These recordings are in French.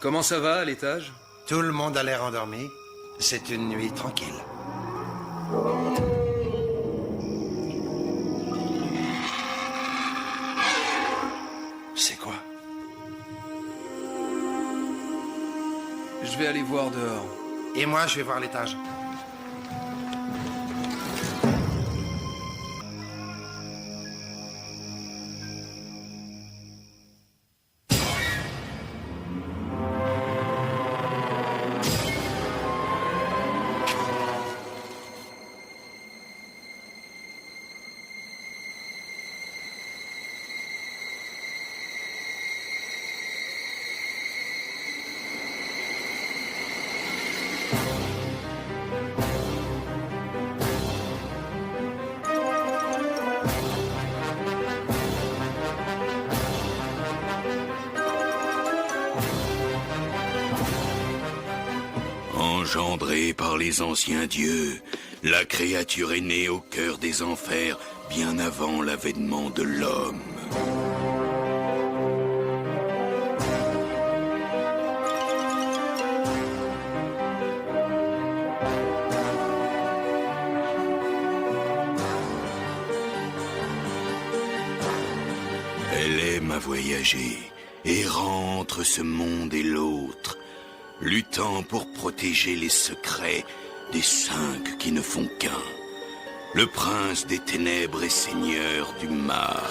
Comment ça va à l'étage? Tout le monde a l'air endormi. C'est une nuit tranquille. C'est quoi? Je vais aller voir dehors. Et moi, je vais voir l'étage. Engendrée par les anciens dieux, la créature est née au cœur des enfers bien avant l'avènement de l'homme. Elle aime à voyager, errant entre ce monde et l'autre, luttant pour protéger les secrets des 5 qui ne font qu'un. Le prince des ténèbres et seigneur du mal.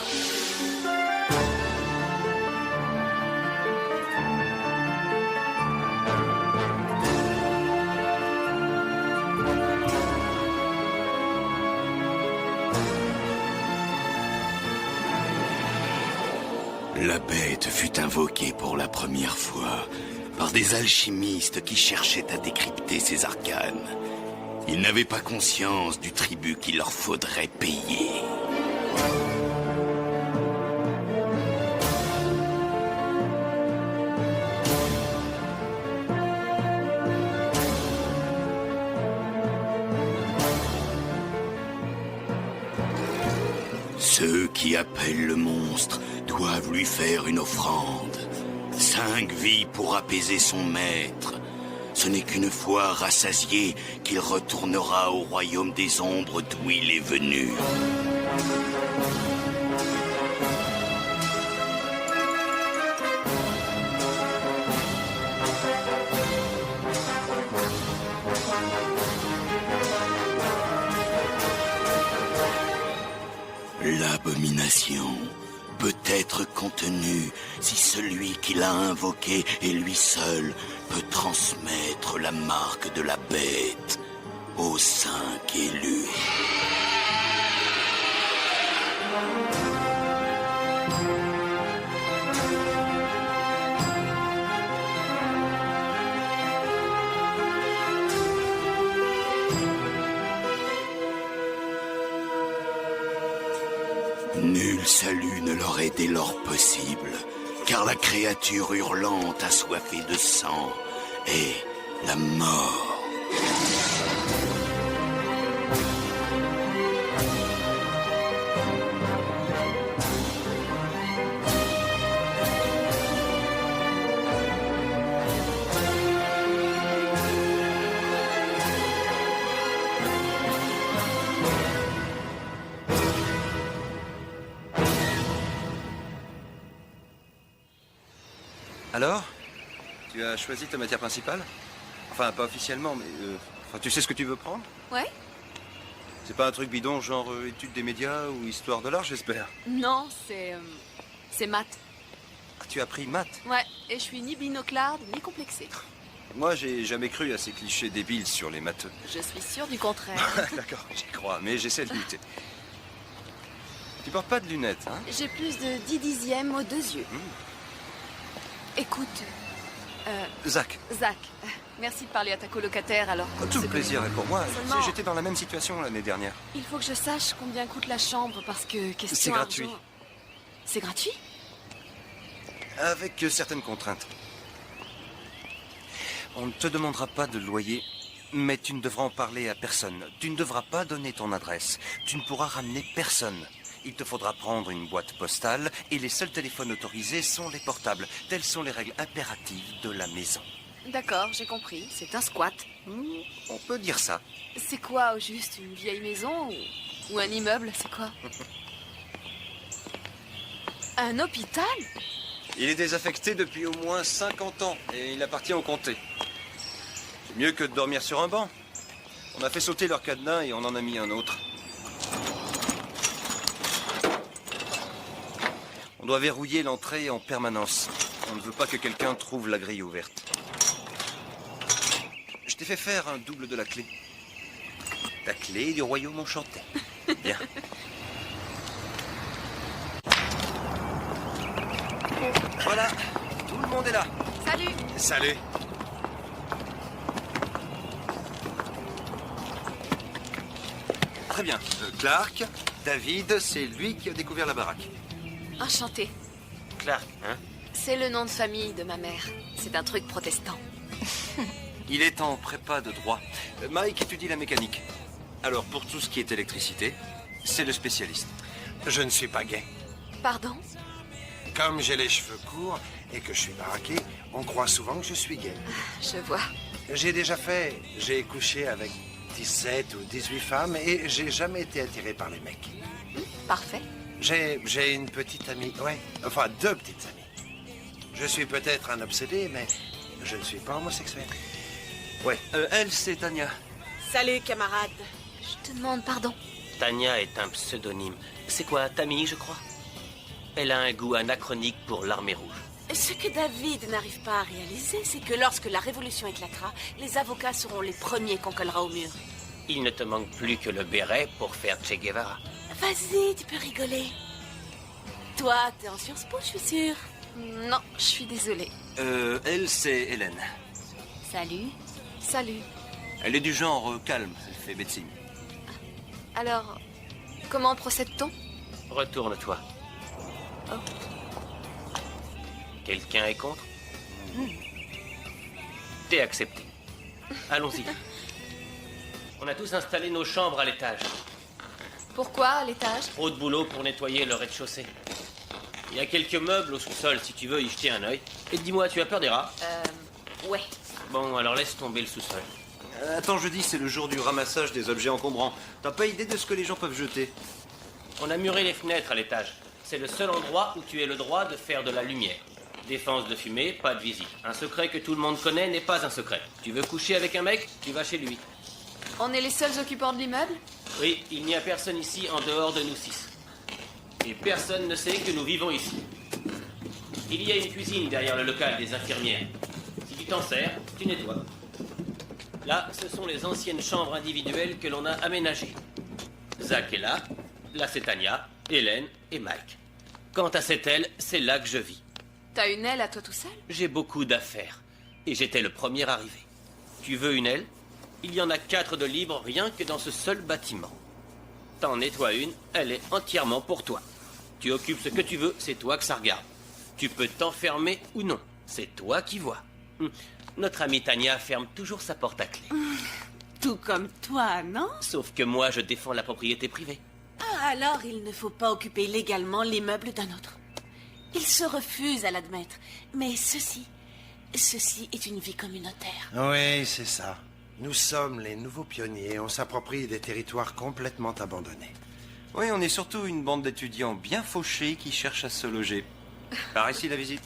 La bête fut invoquée pour la première fois par des alchimistes qui cherchaient à décrypter ses arcanes. Ils n'avaient pas conscience du tribut qu'il leur faudrait payer. Ceux qui appellent le monstre doivent lui faire une offrande. 5 vies pour apaiser son maître. Ce n'est qu'une fois rassasié qu'il retournera au royaume des ombres d'où il est venu. L'abomination peut être contenue si celui qui l'a invoqué et lui seul peut transmettre la marque de la bête aux 5 élus. Nul salut ne leur est dès lors possible, car la créature hurlante assoiffée de sang est la mort. Alors? Tu as choisi ta matière principale? Enfin, pas officiellement, mais... Enfin, tu sais ce que tu veux prendre? Ouais? C'est pas un truc bidon, genre étude des médias ou histoire de l'art, j'espère? Non, c'est maths. Ah, tu as pris maths? Ouais, et je suis ni binoclarde, ni complexée. Moi, j'ai jamais cru à ces clichés débiles sur les matheux. Je suis sûre du contraire. D'accord, j'y crois, mais j'essaie de lutter. Tu portes pas de lunettes, hein? J'ai plus de 10 dixièmes aux 2 yeux. Écoute, Zach. Zach, merci de parler à ta colocataire alors. Tout le plaisir est pour moi. Seulement- Tu sais, j'étais dans la même situation l'année dernière. Il faut que je sache combien coûte la chambre parce que question C'est gratuit. argent- C'est gratuit? Avec certaines contraintes. On ne te demandera pas de loyer, mais tu ne devras en parler à personne. Tu ne devras pas donner ton adresse. Tu ne pourras ramener personne. il te faudra prendre une boîte postale et les seuls téléphones autorisés sont les portables. Telles sont les règles impératives de la maison. D'accord, j'ai compris. C'est un squat. On peut dire ça. C'est quoi, au juste? Une vieille maison ou un immeuble? C'est quoi? Un hôpital? Il est désaffecté depuis au moins 50 ans et il appartient au comté. C'est mieux que de dormir sur un banc. On a fait sauter leur cadenas et on en a mis un autre. On doit verrouiller l'entrée en permanence. On ne veut pas que quelqu'un trouve la grille ouverte. Je t'ai fait faire un double de la clé. Ta clé du royaume enchanté. Bien. Voilà, tout le monde est là. Salut! Salut. Très bien. Clark, David, c'est lui qui a découvert la baraque. Enchanté. Clark, hein? C'est le nom de famille de ma mère. C'est un truc protestant. Il est en prépa de droit. Mike étudie la mécanique. Alors, pour tout ce qui est électricité, c'est le spécialiste. Je ne suis pas gay. Pardon? Comme j'ai les cheveux courts et que je suis baraqué, on croit souvent que je suis gay. Je vois. J'ai couché avec 17 ou 18 femmes et j'ai jamais été attiré par les mecs. Parfait. J'ai une petite amie, ouais, enfin 2 petites amies. Je suis peut-être un obsédé, mais je ne suis pas homosexuel. Ouais. Elle, c'est Tania. Salut, camarade. Je te demande pardon. Tania est un pseudonyme. C'est quoi, Tammy, je crois? Elle a un goût anachronique pour l'armée rouge. Ce que David n'arrive pas à réaliser, c'est que lorsque la révolution éclatera, les avocats seront les premiers qu'on collera au mur. Il ne te manque plus que le béret pour faire Che Guevara. Vas-y, tu peux rigoler. Toi, t'es en surspo, je suis sûre. Non, je suis désolée. Elle, c'est Hélène. Salut. Salut. Elle est du genre calme, elle fait médecine. Alors, comment procède-t-on? Retourne-toi. Oh. Quelqu'un est contre? T'es accepté. Allons-y. On a tous installé nos chambres à l'étage. Pourquoi à l'étage? Trop de boulot pour nettoyer le rez-de-chaussée. Il y a quelques meubles au sous-sol si tu veux y jeter un œil. Et dis-moi, tu as peur des rats? Ouais. Bon, alors laisse tomber le sous-sol. Attends, jeudi, c'est le jour du ramassage des objets encombrants. T'as pas idée de ce que les gens peuvent jeter? On a muré les fenêtres à l'étage. C'est le seul endroit où tu as le droit de faire de la lumière. Défense de fumée, pas de visite. Un secret que tout le monde connaît n'est pas un secret. Tu veux coucher avec un mec, tu vas chez lui. On est les seuls occupants de l'immeuble? Oui, il n'y a personne ici en dehors de nous 6. Et personne ne sait que nous vivons ici. Il y a une cuisine derrière le local des infirmières. Si tu t'en sers, tu nettoies. Là, ce sont les anciennes chambres individuelles que l'on a aménagées. Zach est là, là c'est Tania, Hélène et Mike. Quant à cette aile, c'est là que je vis. T'as une aile à toi tout seul? J'ai beaucoup d'affaires. Et j'étais le premier arrivé. Tu veux une aile? Il y en a 4 de libres rien que dans ce seul bâtiment. T'en nettoies une, elle est entièrement pour toi. Tu occupes ce que tu veux, c'est toi que ça regarde. Tu peux t'enfermer ou non, c'est toi qui vois. Notre amie Tania ferme toujours sa porte à clé. Tout comme toi, non? Sauf que moi, je défends la propriété privée. Ah, alors il ne faut pas occuper légalement l'immeuble d'un autre. Il se refuse à l'admettre. Mais ceci est une vie communautaire. Oui, c'est ça. Nous sommes les nouveaux pionniers. On s'approprie des territoires complètement abandonnés. Oui, on est surtout une bande d'étudiants bien fauchés qui cherchent à se loger. Par ici, la visite.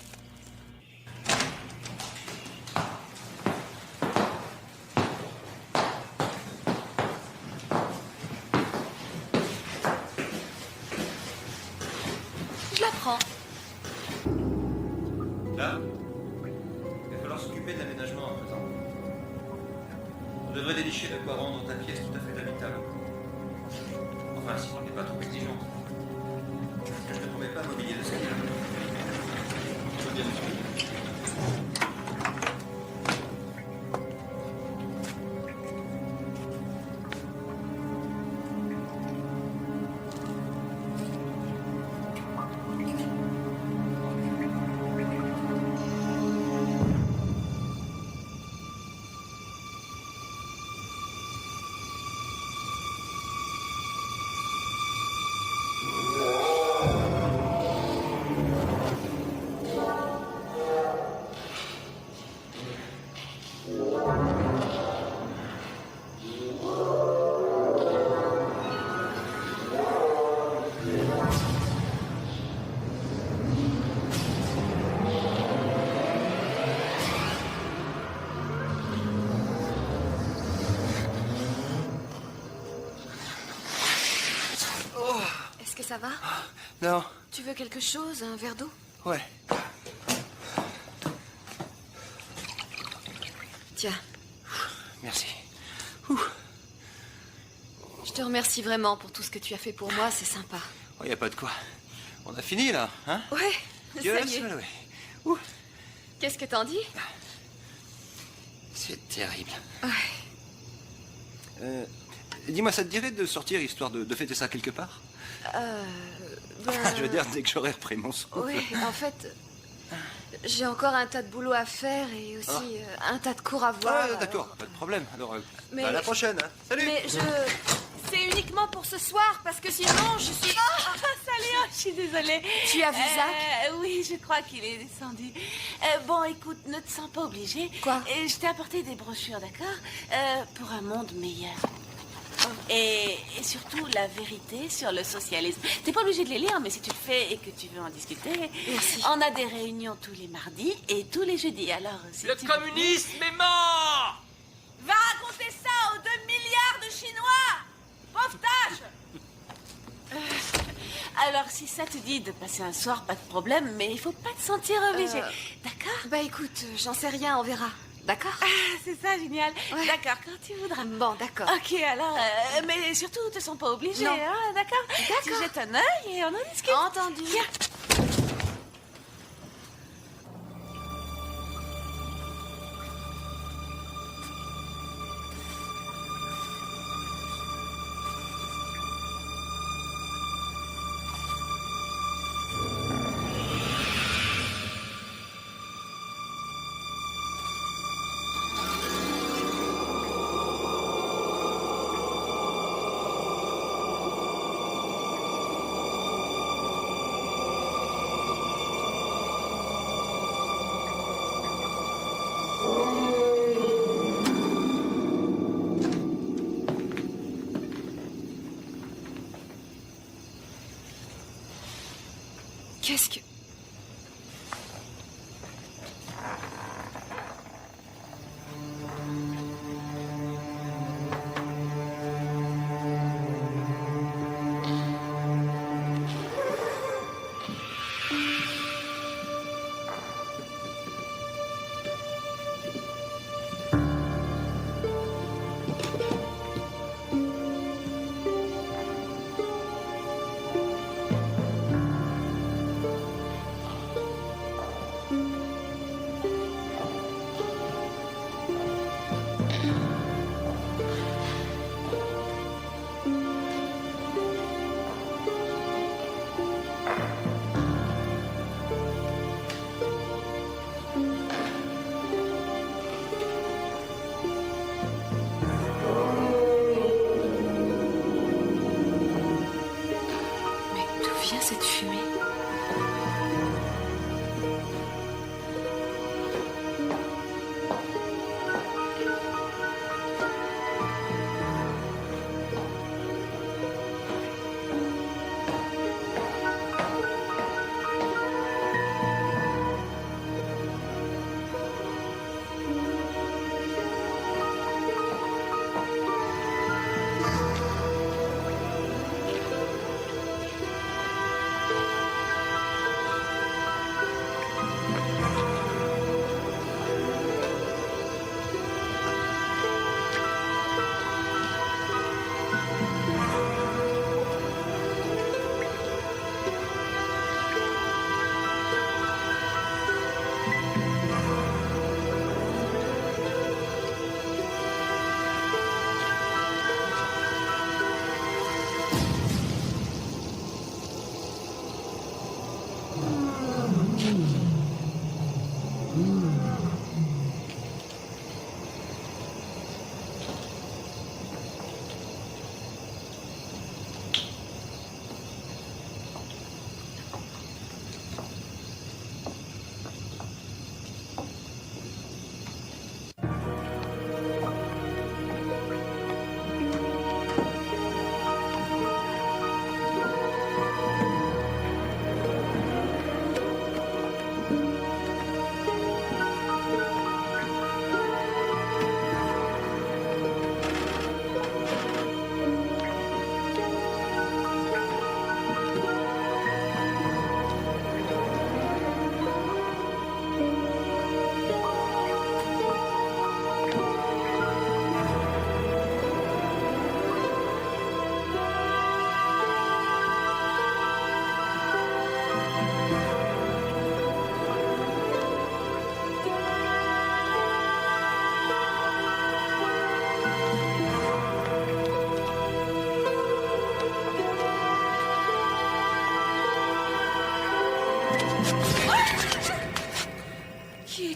Je la prends. Là, il va falloir s'occuper de l'aménagement à présent. On devrait dénicher de quoi rendre ta pièce tout à fait habitable. Enfin, si on n'est pas trop exigeant. Je ne te promets pas un mobilier de ce qu'il y a. Je veux bien te suivre. ça va? Non, Tu veux quelque chose? Un verre d'eau? ouais. Tiens, Merci. je te remercie vraiment pour tout ce que tu as fait pour moi, c'est sympa. Oh, y a pas de quoi. On a fini, là, hein? Ouais, Dieu ça y est. seul, ouais. Ouh, Qu'est-ce que t'en dis? c'est terrible. Ouais. Dis-moi, ça te dirait de sortir, histoire de fêter ça quelque part? Je veux dire, dès que j'aurai repris mon souffle. Oui, en fait, j'ai encore un tas de boulot à faire et aussi un tas de cours à voir. Ah, d'accord, pas de problème. Alors, Mais- à la prochaine, hein. Salut! Mais c'est uniquement pour ce soir, parce que sinon, je suis... Ah, salut, oh, je suis désolée. Tu as vu Zach? Oui, je crois qu'il est descendu. Bon, écoute, ne te sens pas obligé. Quoi? Je t'ai apporté des brochures, d'accord? Pour un monde meilleur. Et surtout, la vérité sur le socialisme. T'es pas obligé de les lire, mais si tu le fais et que tu veux en discuter... Merci. On a des réunions tous les mardis et tous les jeudis, alors... Si Le tu communisme est mort! Va raconter ça aux 2 milliards de Chinois! Pauvre tâche! Alors, si ça te dit de passer un soir, pas de problème, mais il faut pas te sentir obligé. D'accord? Bah écoute, j'en sais rien, on verra. D'accord? Ah, c'est ça, génial. Ouais. D'accord, quand tu voudras. Bon, d'accord. Ok, alors, mais surtout, te sens pas obligé, Non. hein, d'accord? Tu D'accord. jettes un œil et on en discute. Entendu. Tiens. Qu'est-ce que... Mais d'où vient cette fumée?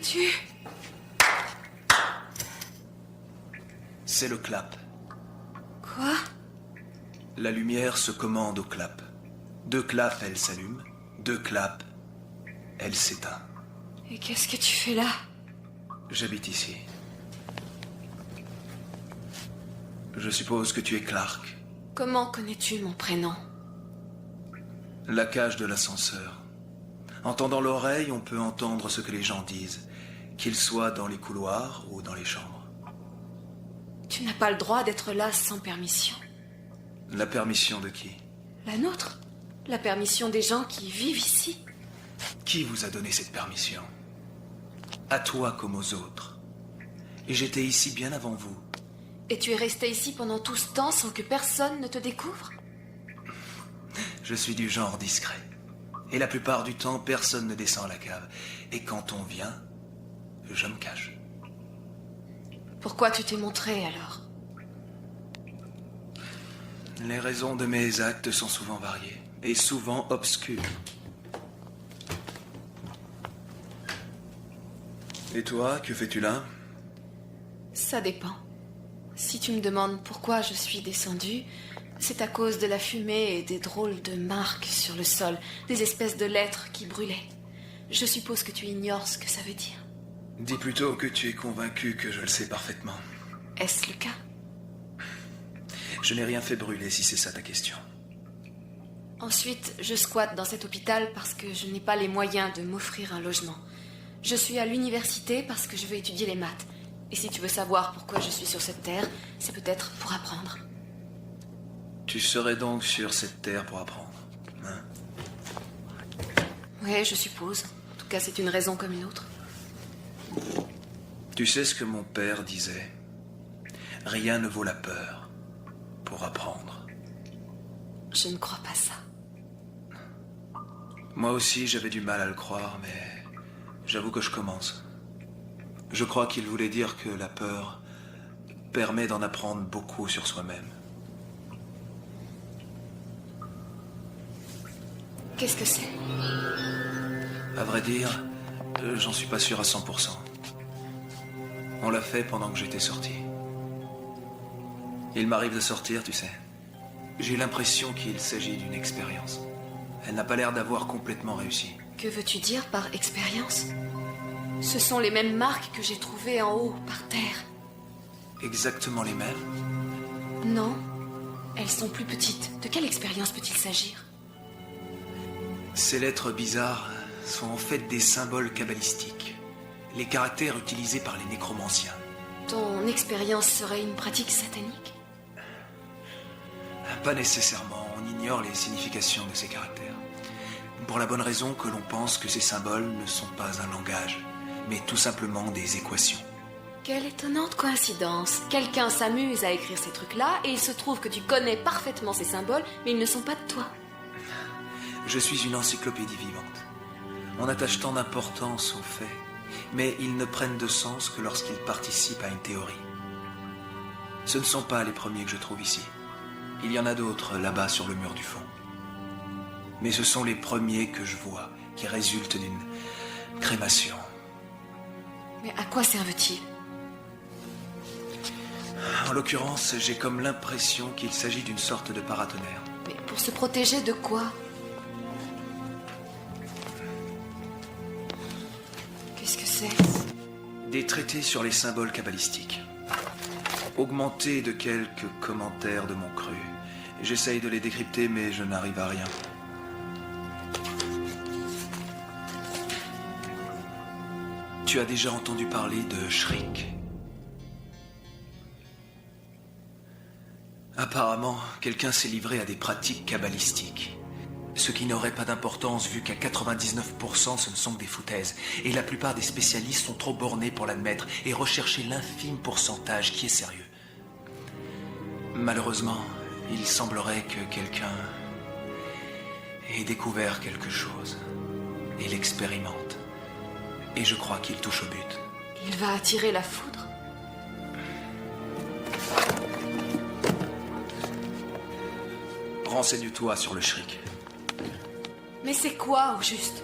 Tu... C'est le clap. Quoi? La lumière se commande au clap. 2 claps, elle s'allume. 2 claps, elle s'éteint. Et qu'est-ce que tu fais là? J'habite ici. Je suppose que tu es Clark. Comment connais-tu mon prénom? La cage de l'ascenseur. En tendant l'oreille, on peut entendre ce que les gens disent, qu'ils soient dans les couloirs ou dans les chambres. Tu n'as pas le droit d'être là sans permission. La permission de qui? La nôtre? La permission des gens qui vivent ici? Qui vous a donné cette permission? À toi comme aux autres. Et j'étais ici bien avant vous. Et tu es resté ici pendant tout ce temps sans que personne ne te découvre? Je suis du genre discret. Et la plupart du temps, personne ne descend à la cave. Et quand on vient, je me cache. Pourquoi tu t'es montré alors? Les raisons de mes actes sont souvent variées. Et souvent obscures. Et toi, que fais-tu là? Ça dépend. Si tu me demandes pourquoi je suis descendue, c'est à cause de la fumée et des drôles de marques sur le sol, des espèces de lettres qui brûlaient. Je suppose que tu ignores ce que ça veut dire. Dis plutôt que tu es convaincu que je le sais parfaitement. Est-ce le cas? Je n'ai rien fait brûler si c'est ça ta question. Ensuite, je squatte dans cet hôpital parce que je n'ai pas les moyens de m'offrir un logement. Je suis à l'université parce que je veux étudier les maths. Et si tu veux savoir pourquoi je suis sur cette terre, c'est peut-être pour apprendre. Tu serais donc sur cette terre pour apprendre, hein? Oui, je suppose. En tout cas, c'est une raison comme une autre. Tu sais ce que mon père disait? Rien ne vaut la peur pour apprendre. Je ne crois pas ça. Moi aussi, j'avais du mal à le croire, mais j'avoue que je commence. Je crois qu'il voulait dire que la peur permet d'en apprendre beaucoup sur soi-même. Qu'est-ce que c'est? À vrai dire, j'en suis pas sûr à 100%. On l'a fait pendant que j'étais sorti. Il m'arrive de sortir, tu sais. J'ai l'impression qu'il s'agit d'une expérience. Elle n'a pas l'air d'avoir complètement réussi. Que veux-tu dire par expérience? Ce sont les mêmes marques que j'ai trouvées en haut, par terre. Exactement les mêmes? Non, elles sont plus petites. De quelle expérience peut-il s'agir? Ces lettres bizarres sont en fait des symboles kabbalistiques. Les caractères utilisés par les nécromanciens. Ton expérience serait une pratique satanique? Pas nécessairement, on ignore les significations de ces caractères. Pour la bonne raison que l'on pense que ces symboles ne sont pas un langage, mais tout simplement des équations. Quelle étonnante coïncidence. Quelqu'un s'amuse à écrire ces trucs-là et il se trouve que tu connais parfaitement ces symboles, mais ils ne sont pas de toi. Je suis une encyclopédie vivante. On attache tant d'importance aux faits, mais ils ne prennent de sens que lorsqu'ils participent à une théorie. Ce ne sont pas les premiers que je trouve ici. Il y en a d'autres là-bas sur le mur du fond. Mais ce sont les premiers que je vois, qui résultent d'une crémation. Mais à quoi servent-ils? En l'occurrence, j'ai comme l'impression qu'il s'agit d'une sorte de paratonnerre. Mais pour se protéger de quoi? Qu'est-ce que c'est? Des traités sur les symboles kabbalistiques. Augmentés de quelques commentaires de mon cru. J'essaye de les décrypter, mais je n'arrive à rien. Tu as déjà entendu parler de Shriek? Apparemment, quelqu'un s'est livré à des pratiques kabbalistiques. Ce qui n'aurait pas d'importance vu qu'à 99% ce ne sont que des foutaises. Et la plupart des spécialistes sont trop bornés pour l'admettre et rechercher l'infime pourcentage qui est sérieux. Malheureusement, il semblerait que quelqu'un ait découvert quelque chose et l'expérimente. Et je crois qu'il touche au but. Il va attirer la foudre? Renseigne-toi sur le Shriek. Mais c'est quoi, au juste?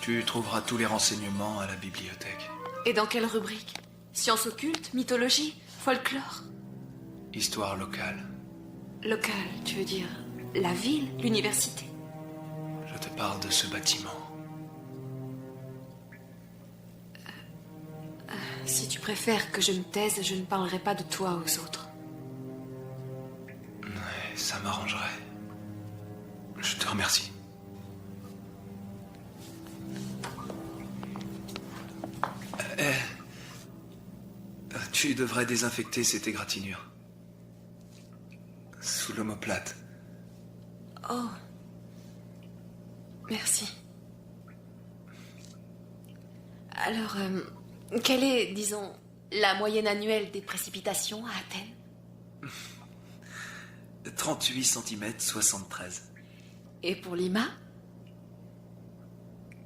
Tu trouveras tous les renseignements à la bibliothèque. Et dans quelle rubrique? Sciences occultes, mythologie, folklore? Histoire locale. Local, tu veux dire la ville, l'université? Je te parle de ce bâtiment. Si tu préfères que je me taise, je ne parlerai pas de toi aux autres. Ouais, ça m'arrangerait. Je te remercie. Tu devrais désinfecter cette égratignure. Sous l'omoplate. Oh. Merci. Alors, quelle est, disons, la moyenne annuelle des précipitations à Athènes? 38 cm 73. Et pour Lima?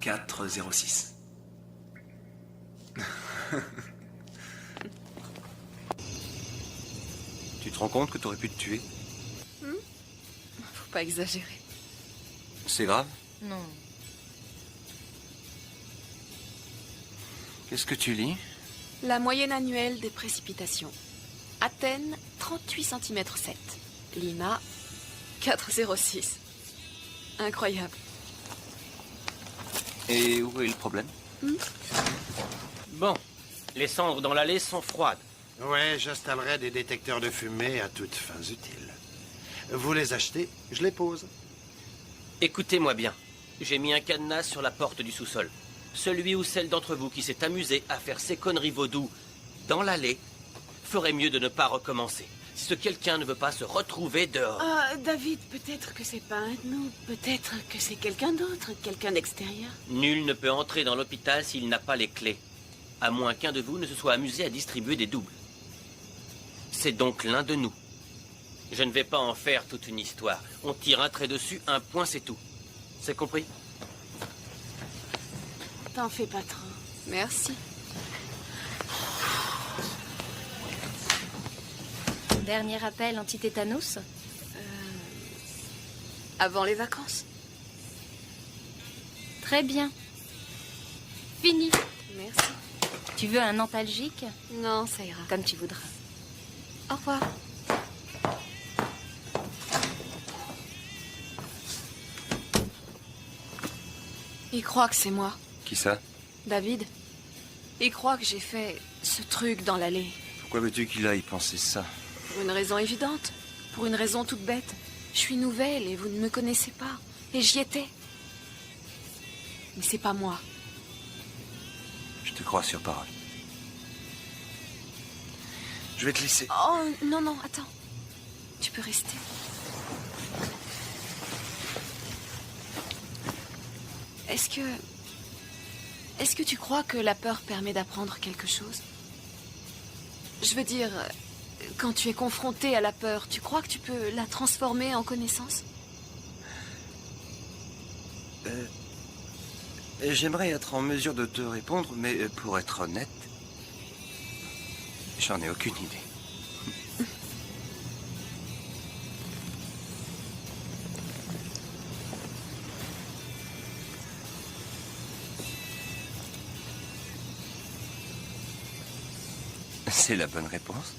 4,06. Tu te rends compte que t'aurais pu te tuer? Faut pas exagérer. C'est grave? Non. Qu'est-ce que tu lis? La moyenne annuelle des précipitations. Athènes, 38 cm 7. Lima, 4,06. Incroyable. Et où est le problème? Bon, les cendres dans l'allée sont froides. Ouais, j'installerai des détecteurs de fumée à toutes fins utiles. Vous les achetez, je les pose. Écoutez-moi bien. J'ai mis un cadenas sur la porte du sous-sol. Celui ou celle d'entre vous qui s'est amusé à faire ces conneries vaudou dans l'allée ferait mieux de ne pas recommencer. Si ce quelqu'un ne veut pas se retrouver dehors. Ah, David, peut-être que c'est pas un de nous. Peut-être que c'est quelqu'un d'autre, quelqu'un d'extérieur. Nul ne peut entrer dans l'hôpital s'il n'a pas les clés. À moins qu'un de vous ne se soit amusé à distribuer des doubles. C'est donc l'un de nous. Je ne vais pas en faire toute une histoire. On tire un trait dessus, un point, c'est tout. C'est compris? T'en fais pas trop. Merci. Dernier appel anti-tétanos? Avant les vacances. Très bien. Fini. Merci. Tu veux un antalgique? Non, ça ira. Comme tu voudras. Au revoir. Il croit que c'est moi, Qui ça? David. Il croit que j'ai fait ce truc dans l'allée. Pourquoi veux-tu qu'il aille penser ça? Pour une raison évidente. Pour une raison toute bête. Je suis nouvelle et vous ne me connaissez pas. Et j'y étais. Mais c'est pas moi. Je te crois sur parole. Je vais te laisser. Oh, non, non, attends. Tu peux rester. Est-ce que tu crois que la peur permet d'apprendre quelque chose? Je veux dire, quand tu es confronté à la peur, tu crois que tu peux la transformer en connaissance? J'aimerais être en mesure de te répondre, mais pour être honnête, j'en ai aucune idée. C'est la bonne réponse.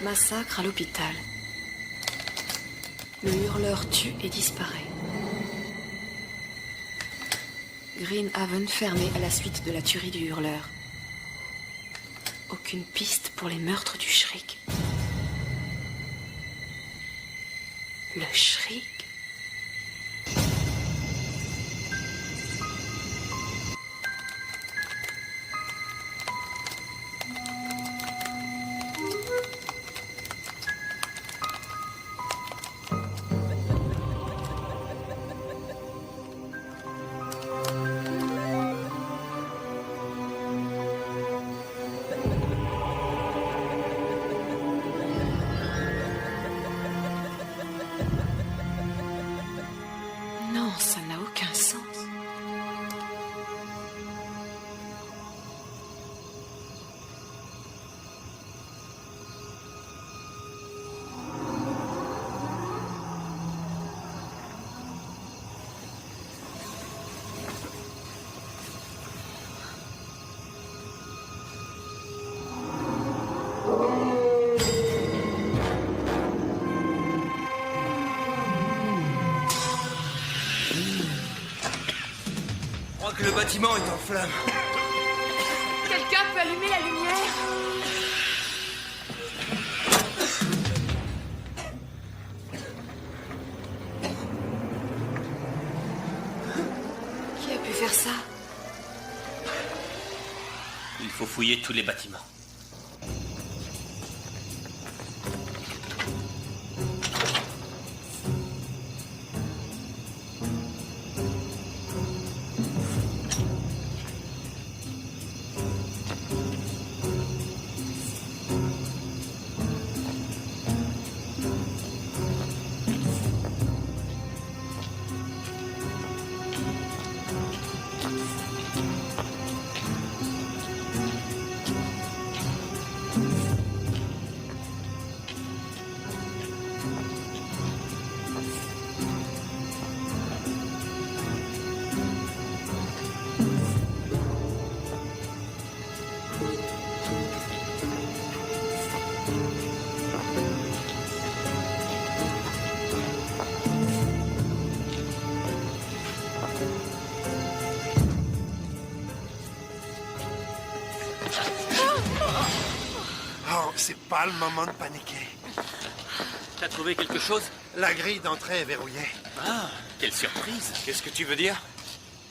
Massacre à l'hôpital. Le hurleur tue et disparaît. Greenhaven fermé à la suite de la tuerie du hurleur. Aucune piste pour les meurtres du Shriek. Le Shriek? Le bâtiment est en flammes. Quelqu'un peut allumer la lumière? Qui a pu faire ça? Il faut fouiller tous les bâtiments. Oh, c'est pas le moment de paniquer. T'as trouvé quelque chose? La grille d'entrée est verrouillée. Ah, quelle surprise. Qu'est-ce que tu veux dire?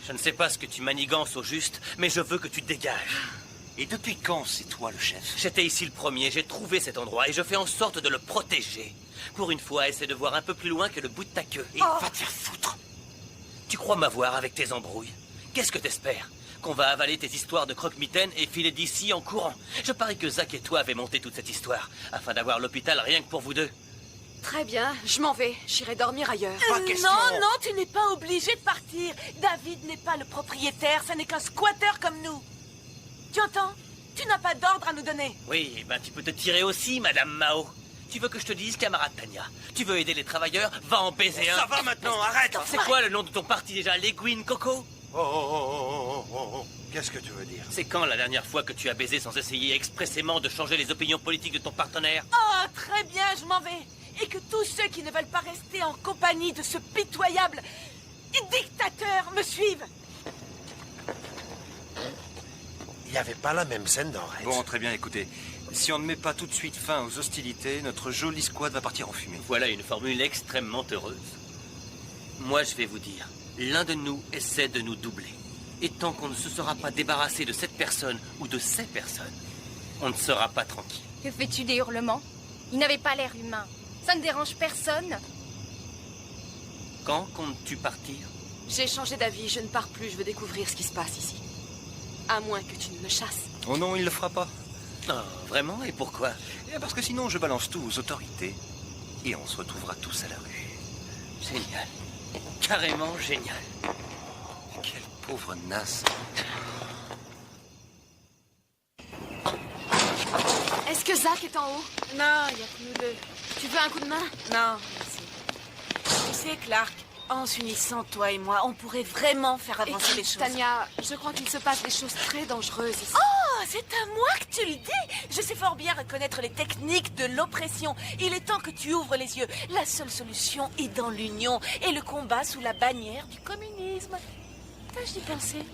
Je ne sais pas ce que tu manigances au juste, mais je veux que tu te dégages. Et depuis quand c'est toi le chef? J'étais ici le premier, j'ai trouvé cet endroit et je fais en sorte de le protéger. Pour une fois, essaie de voir un peu plus loin que le bout de ta queue. Et va te faire foutre. Tu crois m'avoir avec tes embrouilles? Qu'est-ce que t'espères? Qu'on va avaler tes histoires de croque-mitaine et filer d'ici en courant? Je parie que Zach et toi avez monté toute cette histoire, afin d'avoir l'hôpital rien que pour vous deux. Très bien, je m'en vais. J'irai dormir ailleurs. Pas question. Non, non, tu n'es pas obligé de partir. David n'est pas le propriétaire, ça n'est qu'un squatter comme nous. Tu entends? Tu n'as pas d'ordre à nous donner. Oui, ben tu peux te tirer aussi, Madame Mao. Tu veux que je te dise, camarade Tania? Tu veux aider les travailleurs? Va en baiser un. Ça va maintenant, arrête! C'est quoi le nom de ton parti déjà? Les Gwyn Coco? Oh. Qu'est-ce que tu veux dire? C'est quand la dernière fois que tu as baisé sans essayer expressément de changer les opinions politiques de ton partenaire? Oh, très bien, je m'en vais. Et que tous ceux qui ne veulent pas rester en compagnie de ce pitoyable dictateur me suivent. Il n'y avait pas la même scène dans Reds. Bon, très bien, écoutez. Si on ne met pas tout de suite fin aux hostilités, notre jolie squad va partir en fumée. Voilà une formule extrêmement heureuse. Moi, je vais vous dire, l'un de nous essaie de nous doubler. Et tant qu'on ne se sera pas débarrassé de cette personne ou de ces personnes, on ne sera pas tranquille. Que fais-tu des hurlements? Ils n'avaient pas l'air humains. Ça ne dérange personne? Quand comptes-tu partir? J'ai changé d'avis, je ne pars plus, je veux découvrir ce qui se passe ici. À moins que tu ne me chasses. Oh non, il le fera pas. Oh, vraiment? Et pourquoi? Eh, parce que sinon, je balance tout aux autorités. Et on se retrouvera tous à la rue. Génial. Carrément génial. Quelle pauvre nasse. Est-ce que Zach est en haut? Non, il n'y a que nous deux. Tu veux un coup de main? Non, merci. Tu sais, Clark, en s'unissant, toi et moi, on pourrait vraiment faire avancer les Écoute, choses. Tania, je crois qu'il se passe des choses très dangereuses ici. Oh, c'est à moi que tu le dis. Je sais fort bien reconnaître les techniques de l'oppression. Il est temps que tu ouvres les yeux. La seule solution est dans l'union et le combat sous la bannière du communisme. Tâche d'y penser.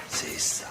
C'est ça.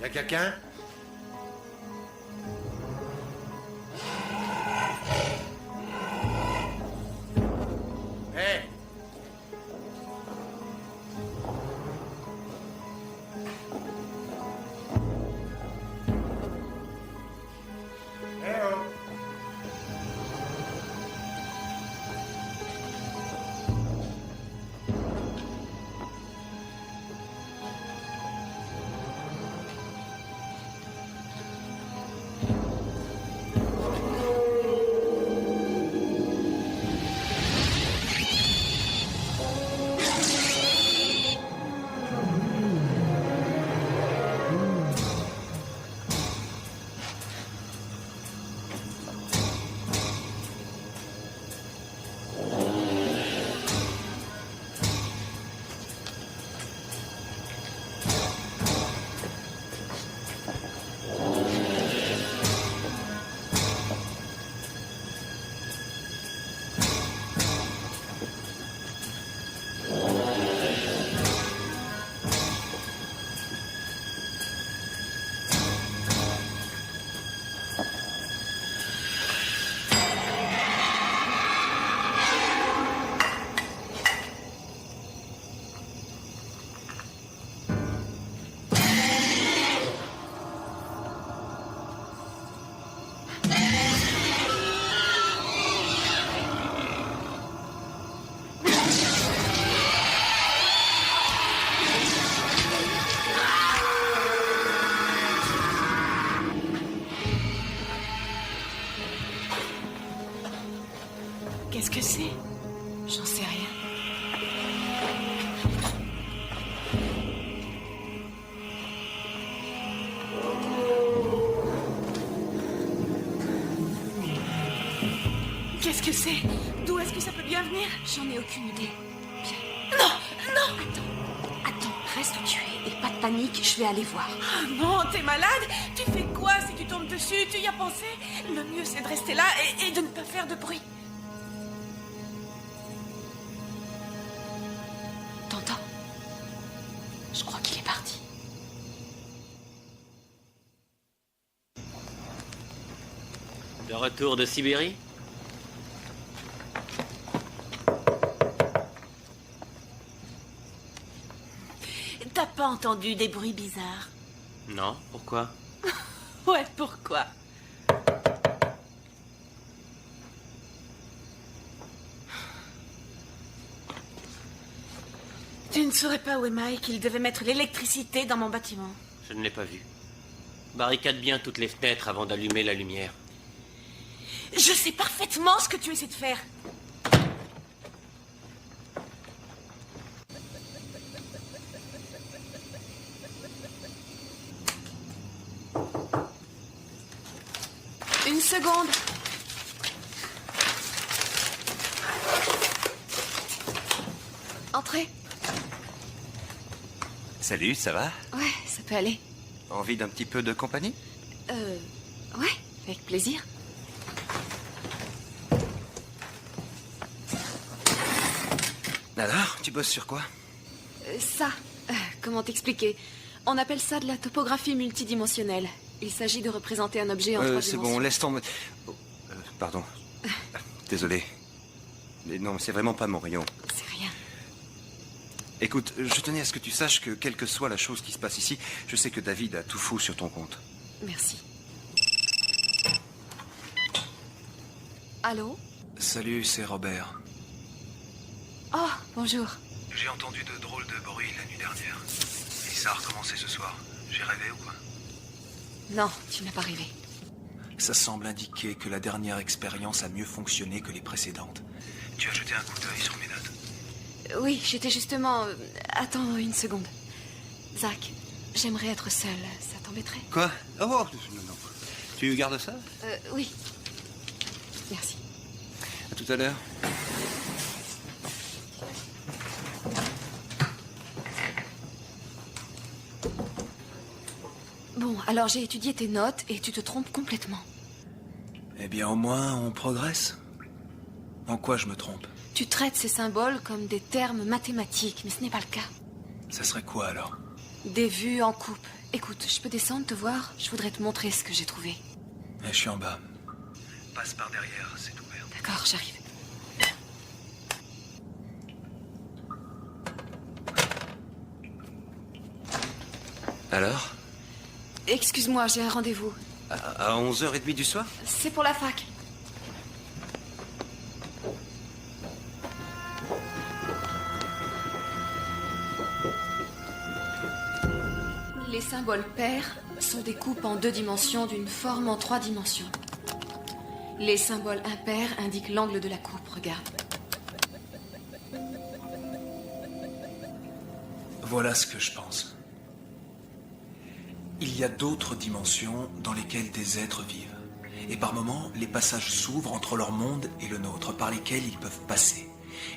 Y a quelqu'un? Hé! c'est? D'où est-ce que ça peut bien venir? J'en ai aucune idée. Bien. Non, non! Attends, reste où tu es et pas de panique, je vais aller voir. Ah non, t'es malade? Tu fais quoi si tu tombes dessus? Tu y as pensé? Le mieux, c'est de rester là et de ne pas faire de bruit. T'entends? Je crois qu'il est parti. De retour de Sibérie? T'as pas entendu des bruits bizarres? Non, pourquoi? Ouais, pourquoi? Tu ne saurais pas où est Mike? Il devait mettre l'électricité dans mon bâtiment. Je ne l'ai pas vu. Barricade bien toutes les fenêtres avant d'allumer la lumière. Je sais parfaitement ce que tu essaies de faire. Une seconde. Entrez. Salut, ça va? Ouais, ça peut aller. Envie d'un petit peu de compagnie? Ouais, avec plaisir. Alors, tu bosses sur quoi? Ça, comment t'expliquer? On appelle ça de la topographie multidimensionnelle. Il s'agit de représenter un objet en trois C'est dimensions. bon, laisse tomber. Oh, pardon. Désolé. Mais non, c'est vraiment pas mon rayon. C'est rien. Écoute, je tenais à ce que tu saches que, quelle que soit la chose qui se passe ici, je sais que David a tout fou sur ton compte. Merci. Allô? Salut, c'est Robert. Oh, bonjour. J'ai entendu de drôles de bruits la nuit dernière. Et ça a recommencé ce soir. J'ai rêvé ou quoi? Non, tu n'as pas rêvé. Ça semble indiquer que la dernière expérience a mieux fonctionné que les précédentes. Tu as jeté un coup d'œil sur mes notes? Oui, j'étais justement... Attends une seconde. Zach, j'aimerais être seule. Ça t'embêterait? Quoi? Oh, non, non. Tu gardes ça? Oui. Merci. À tout à l'heure. Bon, alors j'ai étudié tes notes et tu te trompes complètement. Eh bien, au moins, on progresse. En quoi je me trompe? Tu traites ces symboles comme des termes mathématiques, mais ce n'est pas le cas. Ça serait quoi, alors? Des vues en coupe. Écoute, je peux descendre te voir? Je voudrais te montrer ce que j'ai trouvé. Je suis en bas. Passe par derrière, c'est ouvert. D'accord, j'arrive. Alors? Excuse-moi, j'ai un rendez-vous. À 11h30 du soir? C'est pour la fac. Les symboles pairs sont des coupes en 2 dimensions d'une forme en 3 dimensions. Les symboles impairs indiquent l'angle de la coupe, regarde. Voilà ce que je pense. Il y a d'autres dimensions dans lesquelles des êtres vivent. Et par moments, les passages s'ouvrent entre leur monde et le nôtre, par lesquels ils peuvent passer.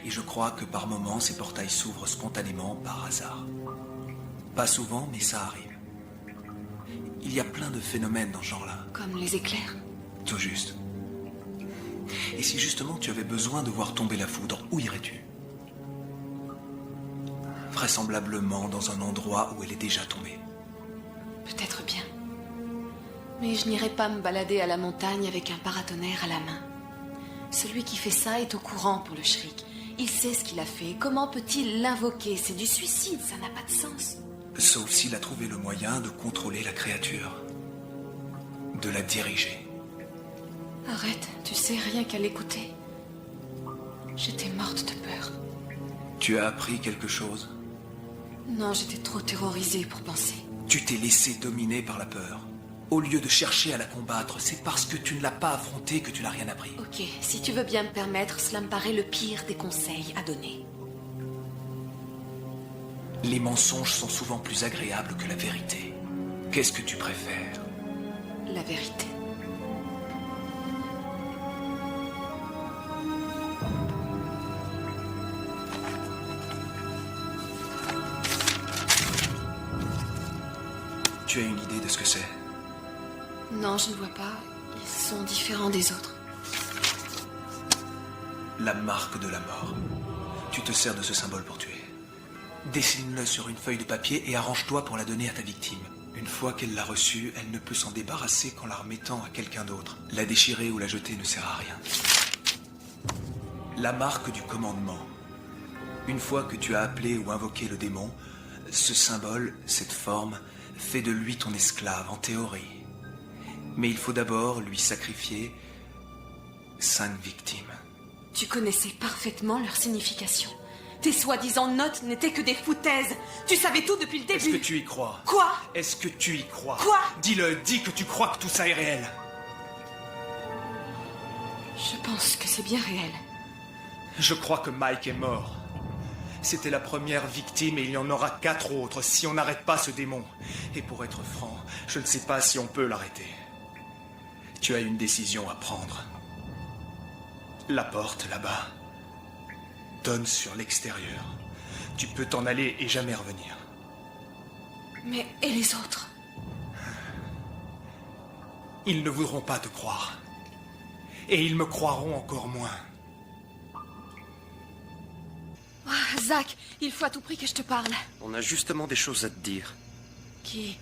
Et je crois que par moments, ces portails s'ouvrent spontanément par hasard. Pas souvent, mais ça arrive. Il y a plein de phénomènes dans ce genre-là. Comme les éclairs. Tout juste. Et si justement tu avais besoin de voir tomber la foudre, où irais-tu? Vraisemblablement dans un endroit où elle est déjà tombée. Peut-être bien. Mais je n'irai pas me balader à la montagne avec un paratonnerre à la main. Celui qui fait ça est au courant pour le Shriek. Il sait ce qu'il a fait. Comment peut-il l'invoquer? C'est du suicide, ça n'a pas de sens. Sauf s'il a trouvé le moyen de contrôler la créature. De la diriger. Arrête, tu sais, rien qu'à l'écouter. J'étais morte de peur. Tu as appris quelque chose? Non, j'étais trop terrorisée pour penser. Tu t'es laissé dominer par la peur. Au lieu de chercher à la combattre, c'est parce que tu ne l'as pas affrontée que tu n'as rien appris. Ok, si tu veux bien me permettre, cela me paraît le pire des conseils à donner. Les mensonges sont souvent plus agréables que la vérité. Qu'est-ce que tu préfères? La vérité. Tu as une idée de ce que c'est? Non, je ne vois pas. Ils sont différents des autres. La marque de la mort. Tu te sers de ce symbole pour tuer. Dessine-le sur une feuille de papier et arrange-toi pour la donner à ta victime. Une fois qu'elle l'a reçue, elle ne peut s'en débarrasser qu'en la remettant à quelqu'un d'autre. La déchirer ou la jeter ne sert à rien. La marque du commandement. Une fois que tu as appelé ou invoqué le démon, ce symbole, cette forme, fait de lui ton esclave, en théorie. Mais il faut d'abord lui sacrifier 5 victimes. Tu connaissais parfaitement leur signification. Tes soi-disant notes n'étaient que des foutaises. Tu savais tout depuis le début. Est-ce que tu y crois? Quoi? Est-ce que tu y crois? Quoi? Dis-le, dis que tu crois que tout ça est réel. Je pense que c'est bien réel. Je crois que Mike est mort. C'était la première victime et il y en aura 4 autres si on n'arrête pas ce démon. Et pour être franc, je ne sais pas si on peut l'arrêter. Tu as une décision à prendre. La porte, là-bas, donne sur l'extérieur. Tu peux t'en aller et jamais revenir. Mais et les autres? Ils ne voudront pas te croire. Et ils me croiront encore moins. Ah, Zach, il faut à tout prix que je te parle. On a justement des choses à te dire. Qui?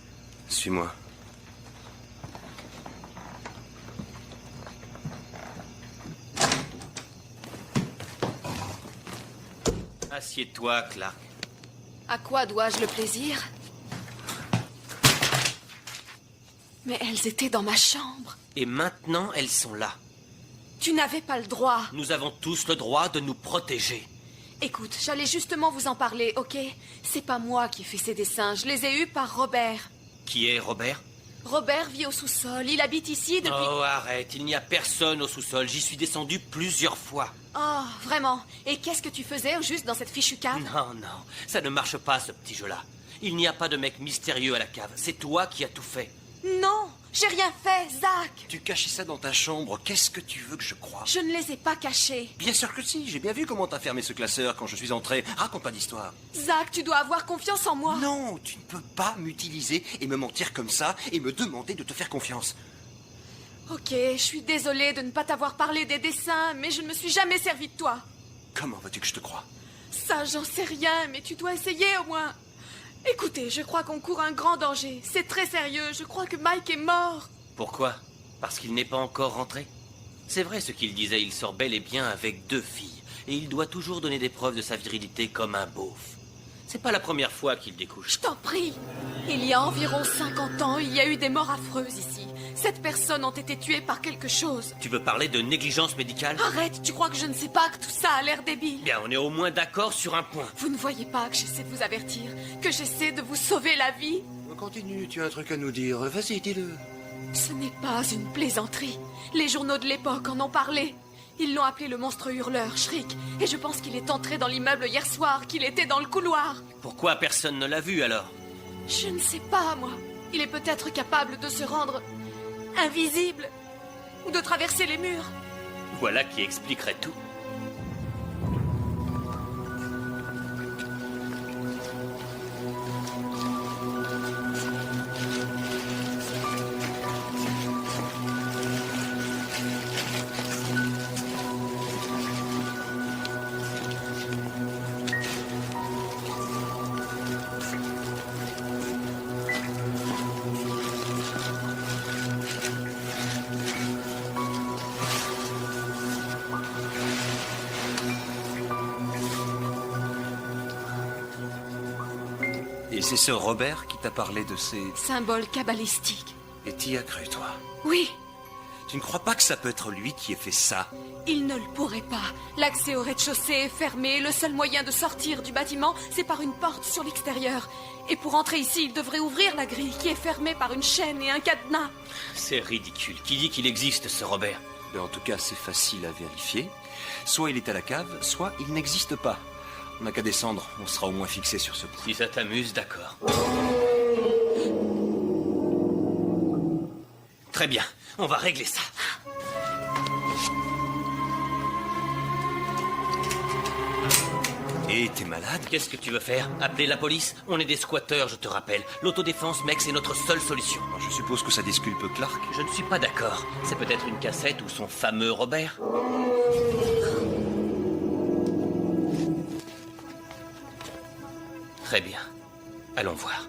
Suis-moi. Assieds-toi, Clark. À quoi dois-je le plaisir? Mais elles étaient dans ma chambre. Et maintenant, elles sont là. Tu n'avais pas le droit. Nous avons tous le droit de nous protéger. Écoute, j'allais justement vous en parler, ok? C'est pas moi qui ai fait ces dessins, je les ai eus par Robert. Qui est Robert? Robert vit au sous-sol, il habite ici depuis... Oh, arrête, il n'y a personne au sous-sol. J'y suis descendu plusieurs fois. Oh, vraiment? Et qu'est-ce que tu faisais au juste dans cette fichue cave? Non, non, ça ne marche pas, ce petit jeu-là. Il n'y a pas de mec mystérieux à la cave. C'est toi qui as tout fait. Non, j'ai rien fait, Zach. Tu cachais ça dans ta chambre. Qu'est-ce que tu veux que je croie? Je ne les ai pas cachés. Bien sûr que si. J'ai bien vu comment t'as fermé ce classeur quand je suis entré. Raconte pas d'histoire. Zach, tu dois avoir confiance en moi. Non, tu ne peux pas m'utiliser et me mentir comme ça et me demander de te faire confiance. Ok, je suis désolée de ne pas t'avoir parlé des dessins, mais je ne me suis jamais servi de toi. Comment veux-tu que je te croie? Ça, j'en sais rien, mais tu dois essayer au moins. Écoutez, je crois qu'on court un grand danger. C'est très sérieux, je crois que Mike est mort. Pourquoi? Parce qu'il n'est pas encore rentré? C'est vrai ce qu'il disait, il sort bel et bien avec 2 filles. Et il doit toujours donner des preuves de sa virilité comme un beauf. C'est pas la première fois qu'il découche. Je t'en prie. Il y a environ 50 ans, il y a eu des morts affreuses ici. 7 personnes ont été tuées par quelque chose. Tu veux parler de négligence médicale? Arrête, tu crois que je ne sais pas que tout ça a l'air débile? Bien, on est au moins d'accord sur un point. Vous ne voyez pas que j'essaie de vous avertir, que j'essaie de vous sauver la vie? Continue, tu as un truc à nous dire. Vas-y, dis-le. Ce n'est pas une plaisanterie. Les journaux de l'époque en ont parlé. Ils l'ont appelé le monstre hurleur, Shriek. Et je pense qu'il est entré dans l'immeuble hier soir, qu'il était dans le couloir. Pourquoi personne ne l'a vu alors? Je ne sais pas, moi. Il est peut-être capable de se rendre invisible. Ou de traverser les murs. Voilà qui expliquerait tout. Et c'est ce Robert qui t'a parlé de ces... Symbole kabbalistique. Et t'y as cru, toi? Oui, Tu ne crois pas que ça peut être lui qui ait fait ça? il ne le pourrait pas. L'accès au rez-de-chaussée est fermé. Le seul moyen de sortir du bâtiment, c'est par une porte sur l'extérieur. Et pour entrer ici, il devrait ouvrir la grille qui est fermée par une chaîne et un cadenas. C'est ridicule. Qui dit qu'il existe, ce Robert? Mais en tout cas, c'est facile à vérifier. Soit il est à la cave, soit il n'existe pas. On n'a qu'à descendre, on sera au moins fixé sur ce point. Si ça t'amuse, d'accord. Très bien, on va régler ça. Et t'es malade? Qu'est-ce que tu veux faire? Appeler la police? On est des squatteurs, je te rappelle. L'autodéfense, mec, c'est notre seule solution. Je suppose que ça disculpe Clark. Je ne suis pas d'accord. C'est peut-être une cassette ou son fameux Robert. Très bien. Allons voir.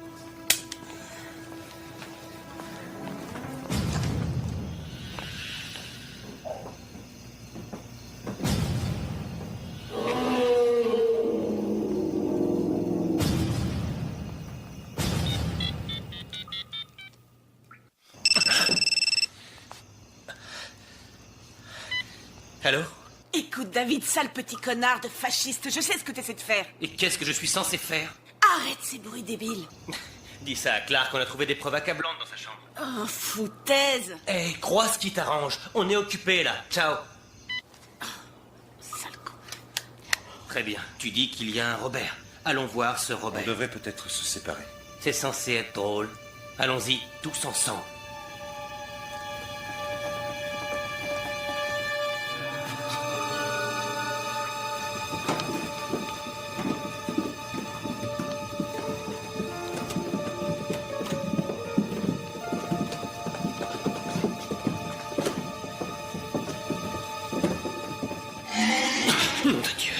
Allô? Écoute, David, sale petit connard de fasciste, je sais ce que tu essaies de faire. Et qu'est-ce que je suis censé faire? Arrête ces bruits débiles. Dis ça à Clark, on a trouvé des preuves accablantes dans sa chambre. Oh, foutaise. Hé, crois ce qui t'arrange. On est occupé là. Ciao. Sale con. Très bien. Tu dis qu'il y a un Robert. Allons voir ce On Robert. devrait peut-être se séparer. C'est censé être drôle. Allons-y, tous ensemble. Nom de Dieu.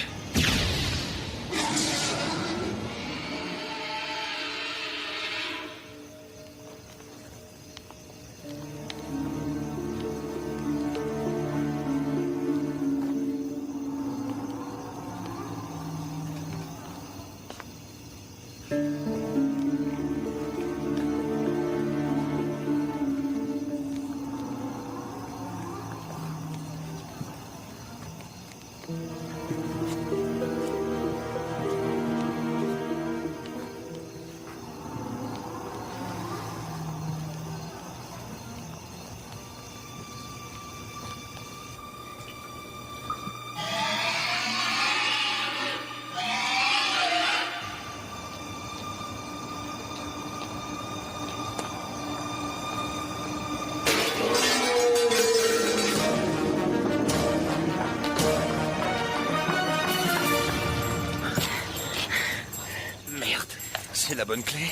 Merde. C'est la bonne clé?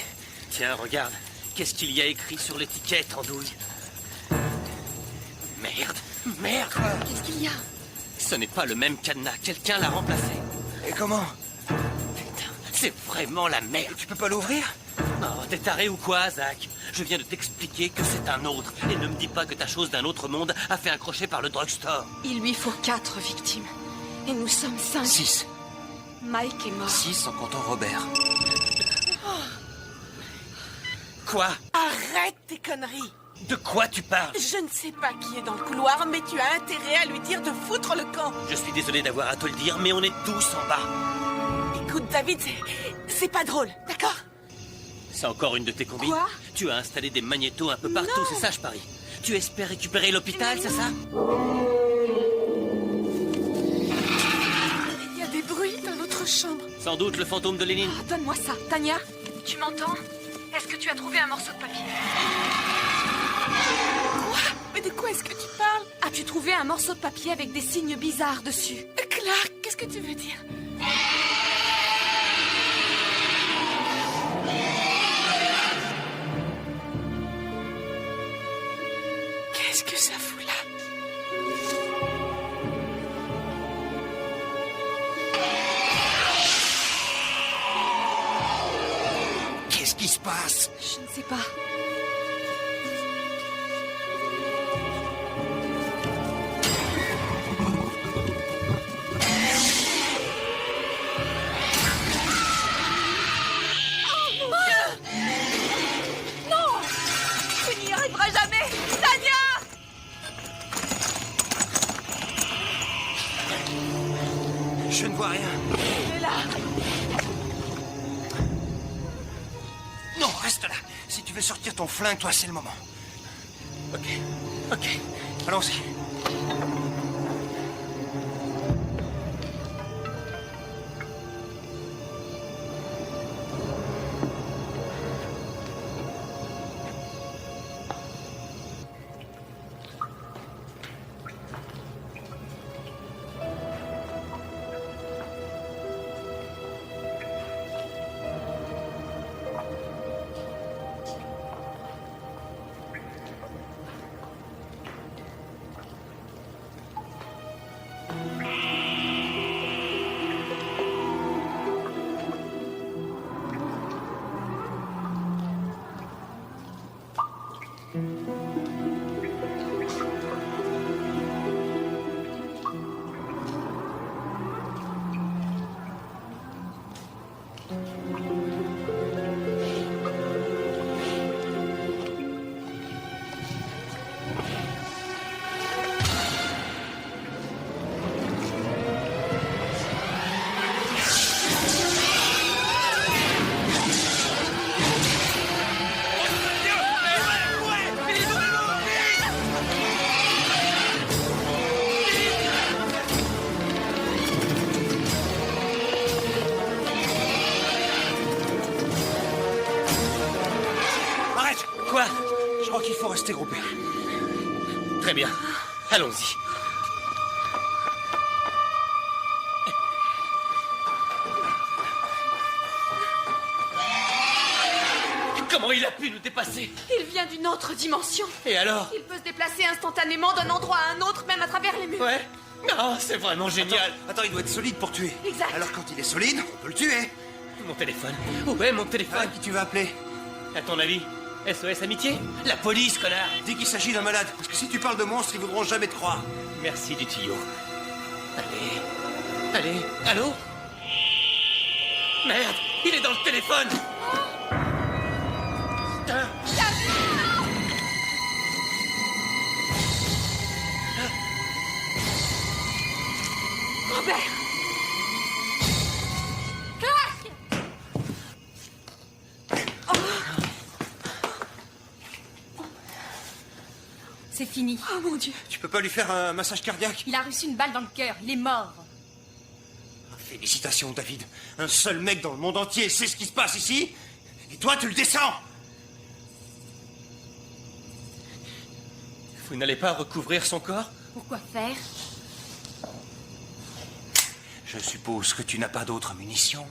Tiens, regarde. Qu'est-ce qu'il y a écrit sur l'étiquette, andouille? Merde. Merde. Qu'est-ce qu'il y a? Ce n'est pas le même cadenas. Quelqu'un l'a remplacé. Et comment? Putain, c'est vraiment la merde. Tu peux pas l'ouvrir? Oh, t'es taré ou quoi, Zach? Je viens de t'expliquer que c'est un autre. Et ne me dis pas que ta chose d'un autre monde a fait un crochet par le drugstore. Il lui faut 4 victimes. Et nous sommes 5. 6. Mike est mort. 6 en comptant Robert. Quoi? Arrête tes conneries. De quoi tu parles? Je ne sais pas qui est dans le couloir, mais tu as intérêt à lui dire de foutre le camp. Je suis désolé d'avoir à te le dire, mais on est tous en bas. Écoute, David, c'est pas drôle, d'accord? C'est encore une de tes combines? Quoi? Tu as installé des magnétos un peu partout, c'est ça, je parie. Tu espères récupérer l'hôpital, c'est ça? Il y a des bruits dans l'autre chambre. Sans doute le fantôme de Lénine. Ah, donne-moi ça. Tania, tu m'entends? Est-ce que tu as trouvé un morceau de papier? Quoi? Mais de quoi est-ce que tu parles? As-tu trouvé un morceau de papier avec des signes bizarres dessus? Clark, qu'est-ce que tu veux dire? Qu'est-ce que ça fout là? Qu'est-ce qui se passe? Je ne sais pas. Tu n'y arriveras jamais! Tania! Je ne vois rien. Il est là! Non, reste là. Si tu veux sortir ton flingue, toi, c'est le moment. Ok, ok. Allons-y. faut rester groupé. Très bien. Allons-y. Comment il a pu nous dépasser? Il vient d'une autre dimension. Et alors? Il peut se déplacer instantanément d'un endroit à un autre, même à travers les murs. Ouais. Non, c'est vraiment génial. Attends, il doit être solide pour tuer. Exact. Alors quand il est solide, on peut le tuer. Mon téléphone. Où est mon téléphone? Qui tu vas appeler? À ton avis, SOS Amitié? La police, connard. Dis qu'il s'agit d'un malade, parce que si tu parles de monstres, ils voudront jamais te croire. Merci du tuyau. Allez, allô? Merde, il est dans le téléphone. Putain. Robert! C'est fini. Oh mon Dieu! Tu peux pas lui faire un massage cardiaque? Il a reçu une balle dans le cœur. Il est mort. Félicitations, David. Un seul mec dans le monde entier sait ce qui se passe ici. Et toi, tu le descends. Vous n'allez pas recouvrir son corps? Pourquoi faire? Je suppose que tu n'as pas d'autres munitions.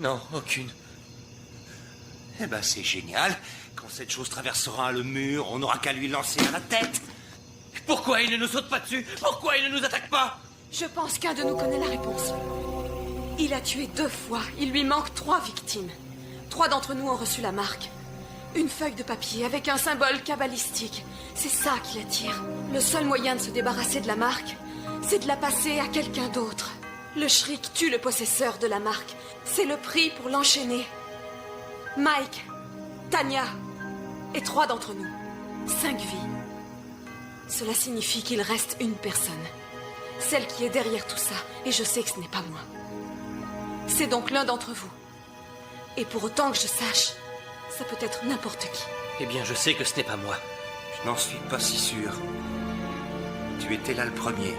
Non, aucune. Eh ben, c'est génial. Quand cette chose traversera le mur, on n'aura qu'à lui lancer à la tête. Pourquoi il ne nous saute pas dessus? Pourquoi il ne nous attaque pas? Je pense qu'un de nous connaît la réponse. Il a tué 2 fois. Il lui manque 3 victimes. 3 d'entre nous ont reçu la marque. Une feuille de papier avec un symbole kabbalistique. C'est ça qui l'attire. Le seul moyen de se débarrasser de la marque, c'est de la passer à quelqu'un d'autre. Le shriek tue le possesseur de la marque. C'est le prix pour l'enchaîner. Mike, Tanya et 3 d'entre nous. 5 vies. Cela signifie qu'il reste une personne. Celle qui est derrière tout ça. Et je sais que ce n'est pas moi. C'est donc l'un d'entre vous. Et pour autant que je sache, ça peut être n'importe qui. Eh bien, je sais que ce n'est pas moi. Je n'en suis pas si sûr. Tu étais là le premier.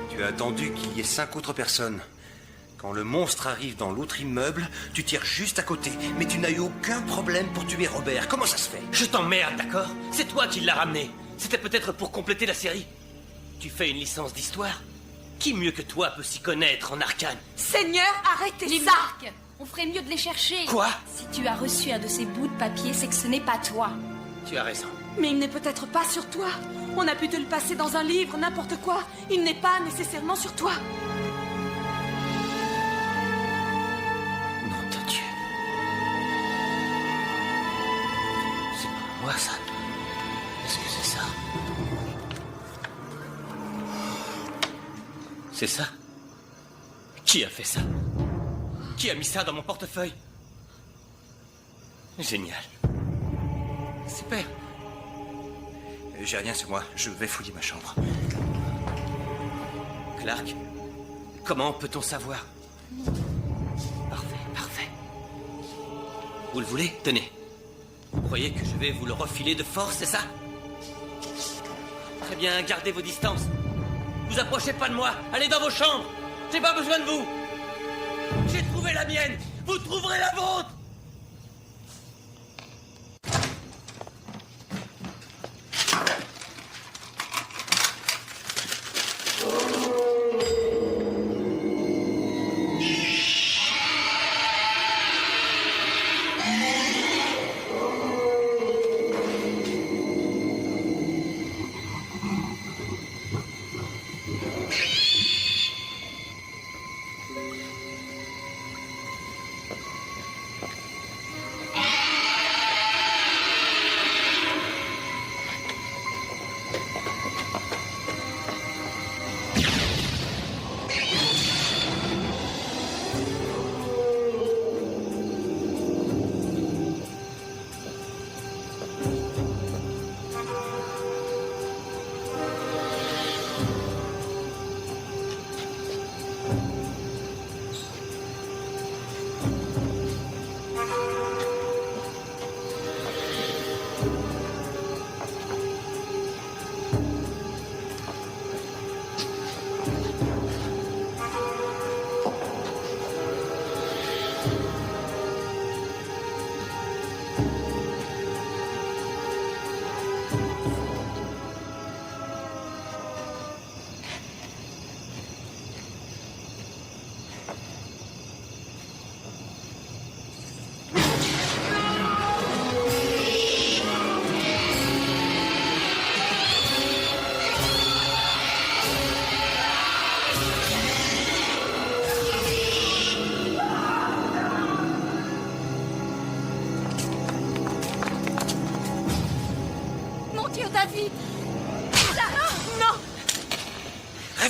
Tu as attendu qu'il y ait 5 autres personnes. Quand le monstre arrive dans l'autre immeuble, tu tires juste à côté. Mais tu n'as eu aucun problème pour tuer Robert. Comment ça se fait? Je t'emmerde, d'accord? C'est toi qui l'as ramené. C'était peut-être pour compléter la série. Tu fais une licence d'histoire? Qui mieux que toi peut s'y connaître en arcane? Seigneur, arrêtez Les ça! marques! On ferait mieux de les chercher. Quoi? Si tu as reçu un de ces bouts de papier, c'est que ce n'est pas toi. Tu as raison. Mais il n'est peut-être pas sur toi. On a pu te le passer dans un livre, n'importe quoi. Il n'est pas nécessairement sur toi. Nom de Dieu. C'est pas moi, ça. Est-ce que c'est ça? C'est ça? Qui a fait ça? Qui a mis ça dans mon portefeuille? Génial. Super. J'ai rien sur moi. Je vais fouiller ma chambre. Clark, comment peut-on savoir? Parfait, parfait. Vous le voulez? Tenez. Vous croyez que je vais vous le refiler de force, c'est ça? Très bien, gardez vos distances. Vous approchez pas de moi. Allez dans vos chambres. J'ai pas besoin de vous. J'ai trouvé la mienne. Vous trouverez la vôtre.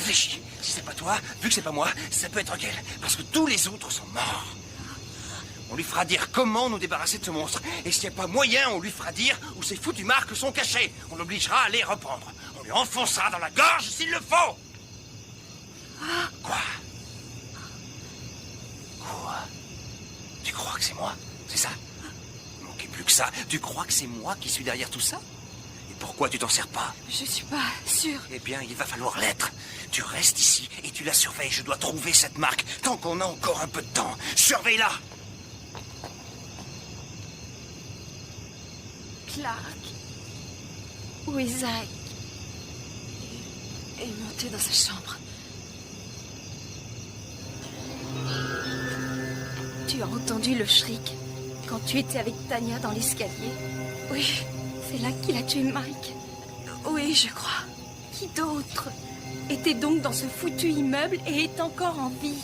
Réfléchis. Si c'est pas toi, vu que c'est pas moi, ça peut être qu'elle. Parce que tous les autres sont morts. On lui fera dire comment nous débarrasser de ce monstre. Et s'il n'y a pas moyen, on lui fera dire où ces foutues marques sont cachées. On l'obligera à les reprendre. On lui enfoncera dans la gorge s'il le faut. Quoi? Quoi? Tu crois que c'est moi? C'est ça? Il manquait plus que ça. Tu crois que c'est moi qui suis derrière tout ça? Et pourquoi tu t'en sers pas? Je suis pas sûre. Eh bien, il va falloir l'être. Tu restes ici et tu la surveilles. Je dois trouver cette marque tant qu'on a encore un peu de temps. Surveille-la! Clark. Où est Zach? Est monté dans sa chambre. Tu as entendu le shriek quand tu étais avec Tanya dans l'escalier? Oui, C'est là qu'il a tué Mike. oui, je crois. Qui d'autre était donc dans ce foutu immeuble et est encore en vie?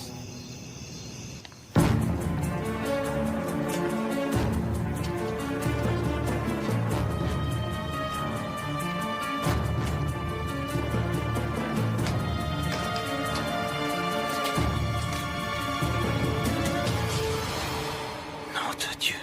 Nom de Dieu.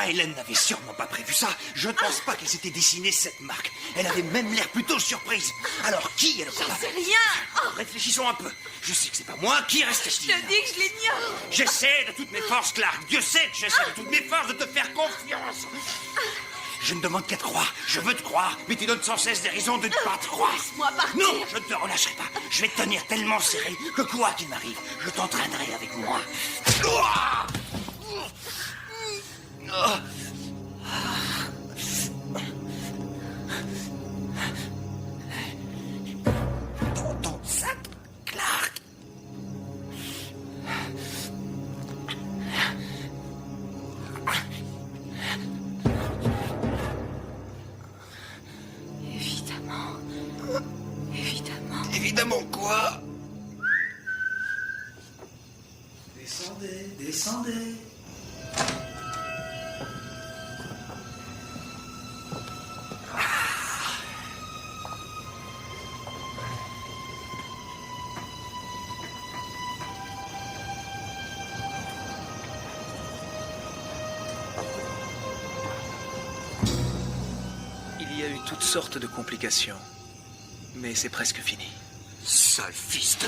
Hélène n'avait sûrement pas prévu ça. Je ne pense pas qu'elle s'était dessinée cette marque. Elle avait même l'air plutôt surprise. Alors, qui est le coupable? C'est rien. Réfléchissons un peu. Je sais que c'est pas moi. Qui reste-t-il? Je te dis que je l'ignore. J'essaie de toutes mes forces, Clark. Dieu sait que j'essaie de toutes mes forces de te faire confiance. Je ne demande qu'à te croire. Je veux te croire, mais tu donnes sans cesse des raisons de ne pas te croire. Laisse-moi partir. Non, je ne te relâcherai pas. Je vais te tenir tellement serré que quoi qu'il m'arrive, je t'entraînerai avec moi. Ouah! Dans ton sac, Clark. Évidemment. Évidemment. Évidemment quoi? Descendez, descendez. Il y a eu toutes sortes de complications, mais c'est presque fini. Sale fils de...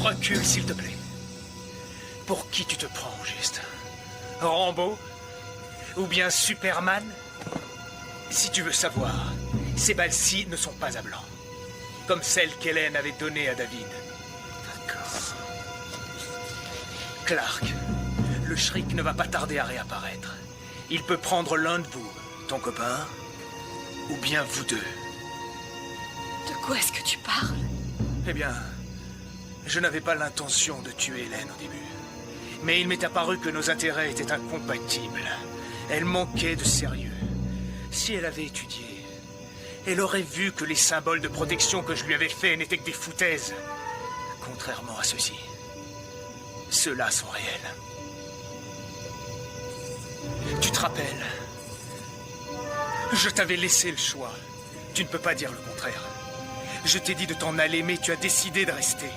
Recule, s'il te plaît. Pour qui tu te prends, au juste? Rambo? Ou bien Superman? Si tu veux savoir, ces balles-ci ne sont pas à blanc. Comme celles qu'Hélène avait données à David. D'accord. Clark, le Shriek ne va pas tarder à réapparaître. Il peut prendre l'un de vous, ton copain, ou bien vous deux. De quoi est-ce que tu parles? Eh bien, je n'avais pas l'intention de tuer Hélène au début. Mais il m'est apparu que nos intérêts étaient incompatibles. Elle manquait de sérieux. Si elle avait étudié, elle aurait vu que les symboles de protection que je lui avais faits n'étaient que des foutaises. Contrairement à ceux-ci. Ceux-là sont réels. Tu te rappelles? Je t'avais laissé le choix. Tu ne peux pas dire le contraire. Je t'ai dit de t'en aller, mais tu as décidé de rester.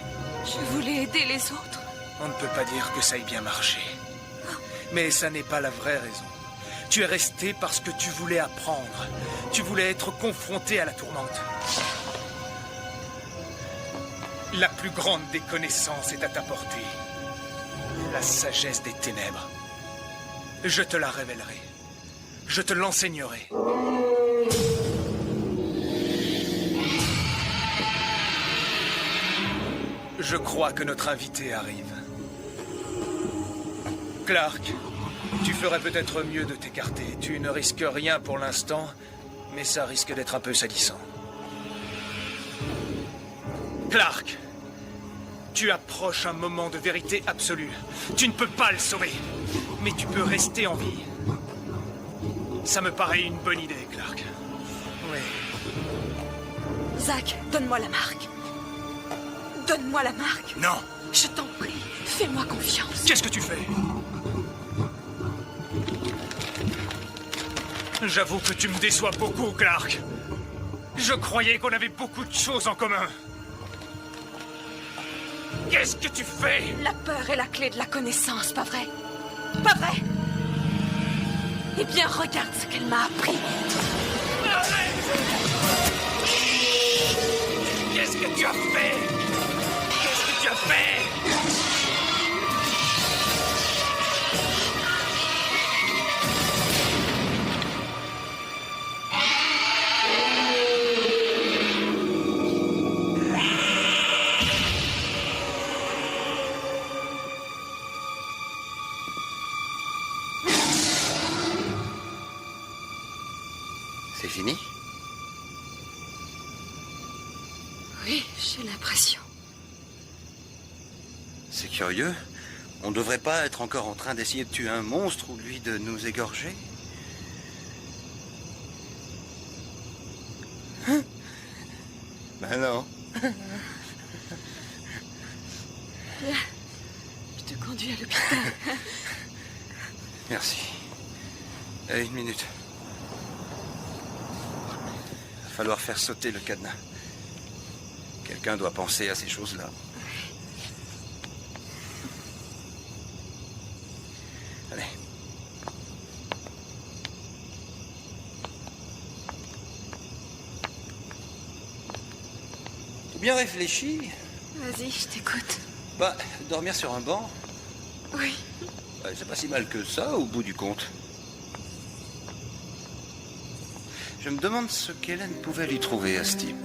Je voulais aider les autres. On ne peut pas dire que ça ait bien marché. Mais ça n'est pas la vraie raison. Tu es resté parce que tu voulais apprendre. Tu voulais être confronté à la tourmente. La plus grande des connaissances est à ta portée. La sagesse des ténèbres. Je te la révélerai. Je te l'enseignerai. Je crois que notre invité arrive. Clark, tu ferais peut-être mieux de t'écarter. Tu ne risques rien pour l'instant, mais ça risque d'être un peu salissant. Clark, tu approches un moment de vérité absolue. Tu ne peux pas le sauver, mais tu peux rester en vie. Ça me paraît une bonne idée, Clark. Oui. Zach, donne-moi la marque. Donne-moi la marque. Non. Je t'en prie, fais-moi confiance. Qu'est-ce que tu fais? J'avoue que tu me déçois beaucoup, Clark. Je croyais qu'on avait beaucoup de choses en commun. Qu'est-ce que tu fais? La peur est la clé de la connaissance, pas vrai? Pas vrai? Eh bien, regarde ce qu'elle m'a appris. Qu'est-ce que tu as fait? Qu'est-ce que tu as fait? C'est fini? Oui, j'ai l'impression. C'est curieux. On ne devrait pas être encore en train d'essayer de tuer un monstre ou lui de nous égorger. Hein? Ben non. Là, je te conduis à l'hôpital. Merci. Une minute. Il va falloir faire sauter le cadenas. Quelqu'un doit penser à ces choses-là. Allez. T'as bien réfléchi? Vas-y, je t'écoute. Bah, dormir sur un banc, Oui. c'est pas si mal que ça, au bout du compte. Je me demande ce qu'Hélène pouvait lui trouver à ce type.